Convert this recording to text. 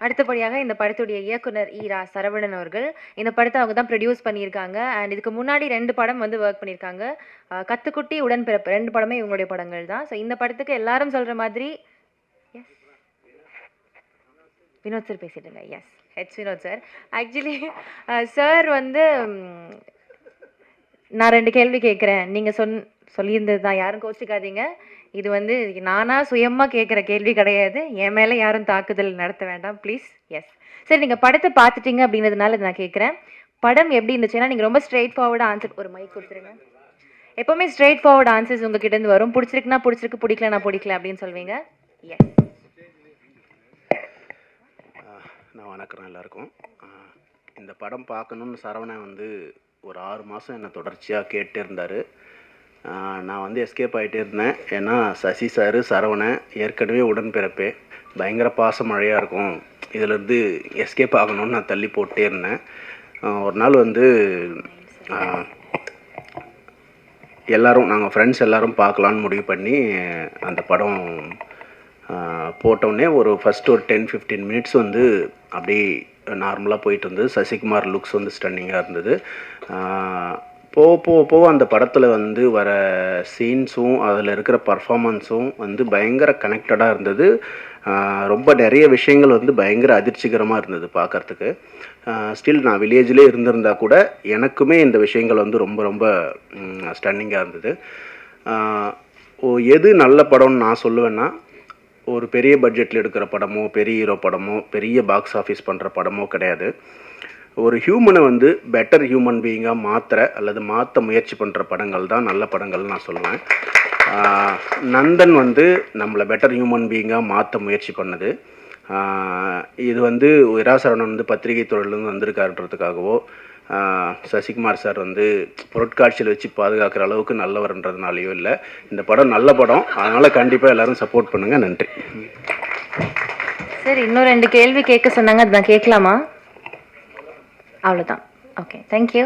அடுத்தபடியாக இந்த படத்துடைய இயக்குனர் ஈரா சரவணன் அவர்கள் இந்த படத்தை அவங்க தான் ப்ரொடியூஸ் பண்ணியிருக்காங்க. அண்ட் இதுக்கு முன்னாடி 2 படம் வந்து ஒர்க் பண்ணியிருக்காங்க. கத்துக்குட்டி, உடன்பிறப்பு 2 படமே இவங்களுடைய படங்கள் தான். ஸோ இந்த படத்துக்கு எல்லாரும் சொல்ற மாதிரி எஸ் வினோத் சார் பேசிட்டுங்க. S Vinod sir. Actually sir வந்து நான் 2 கேள்வி கேட்குறேன். நீங்க சொல்லியிருந்தது தான், யாரும் கோச்சிக்காதீங்க. இது வந்து நானா சுயமா கேட்குற கேள்வி கிடையாது. என் மேல யாரும் தாக்குதல் நடத்த வேண்டாம் ப்ளீஸ். எஸ் சரி, நீங்க படத்தை பார்த்துட்டீங்க அப்படின்றதுனால நான் கேட்குறேன். படம் எப்படி இருந்துச்சு? ஏன்னா நீங்க ரொம்ப ஸ்ட்ரெயிட் ஃபார்வர்டா ஆன்சர், ஒரு மைக் கொடுத்துருங்க. எப்பவுமே ஸ்ட்ரெயிட் ஃபார்வர்ட் ஆன்சர்ஸ் உங்ககிட்ட இருந்து வரும். பிடிச்சிருக்குன்னா பிடிச்சிருக்கு, பிடிக்கலனா பிடிக்கல அப்படின்னு சொல்வீங்க. எஸ். நான் வணக்கம் எல்லாருக்கும். இந்த படம் பார்க்கணுன்னு சரவணன் வந்து ஒரு 6 மாதம் என்னை தொடர்ச்சியாக கேட்டே இருந்தார். நான் வந்து எஸ்கேப் ஆகிட்டே இருந்தேன். ஏன்னா சசி சார், சரவணன் ஏற்கனவே உடன்பிறப்பே பயங்கர பாச மழையாக இருக்கும், இதிலேருந்து எஸ்கேப் ஆகணும்னு நான் தள்ளி போட்டே இருந்தேன். ஒரு நாள் வந்து எல்லோரும் நாங்கள் ஃப்ரெண்ட்ஸ் எல்லோரும் பார்க்கலான்னு முடிவு பண்ணி அந்த படம் போட்டோடனே ஒரு ஃபஸ்ட்டு ஒரு 10-15 மினிட்ஸ் வந்து அப்படியே நார்மலாக போயிட்டு இருந்தது. சசிகுமார் லுக்ஸ் வந்து ஸ்டன்னிங்காக இருந்தது. போக அந்த படத்தில் வந்து வர சீன்ஸும் அதில் இருக்கிற பர்ஃபாமன்ஸும் வந்து பயங்கர கனெக்டடாக இருந்தது. ரொம்ப நிறைய விஷயங்கள் வந்து பயங்கர அதிர்ச்சிகரமாக இருந்தது பார்க்குறதுக்கு. ஸ்டில் நான் வில்லேஜ்லேயே இருந்திருந்தால் கூட எனக்குமே இந்த விஷயங்கள் வந்து ரொம்ப ரொம்ப ஸ்டன்னிங்காக இருந்தது. எது நல்ல படம்னு நான் சொல்லுவேன்னா, ஒரு பெரிய பட்ஜெட்டில் எடுக்கிற படமோ, பெரிய ஹீரோ படமோ, பெரிய பாக்ஸ் ஆஃபீஸ் பண்ணுற படமோ கிடையாது. ஒரு ஹியூமனை வந்து பெட்டர் ஹியூமன் பீயிங்காக மாற்ற முயற்சி பண்ணுற படங்கள் தான் நல்ல படங்கள்னு நான் சொல்லுவேன். நந்தன் வந்து நம்மளை பெட்டர் ஹியூமன் பீயிங்காக மாற்ற முயற்சி பண்ணது. இது வந்து விராசரவணன் வந்து பத்திரிகை துறையிலேருந்து வந்திருக்காருன்றதுக்காகவோ, சசிகுமார் சார் வந்து பொருட்காட்சியில் வச்சு பாதுகாக்கிற அளவுக்கு நல்லவர்ன்றதுனாலையோ இல்லை. இந்த படம் நல்ல படம், அதனால் கண்டிப்பாக எல்லோரும் சப்போர்ட் பண்ணுங்கள். நன்றி. சரி, இன்னும் 2 கேள்வி கேட்க சொன்னாங்க, அது நான் கேட்கலாமா? அவ்வளோதான். Okay, thank you.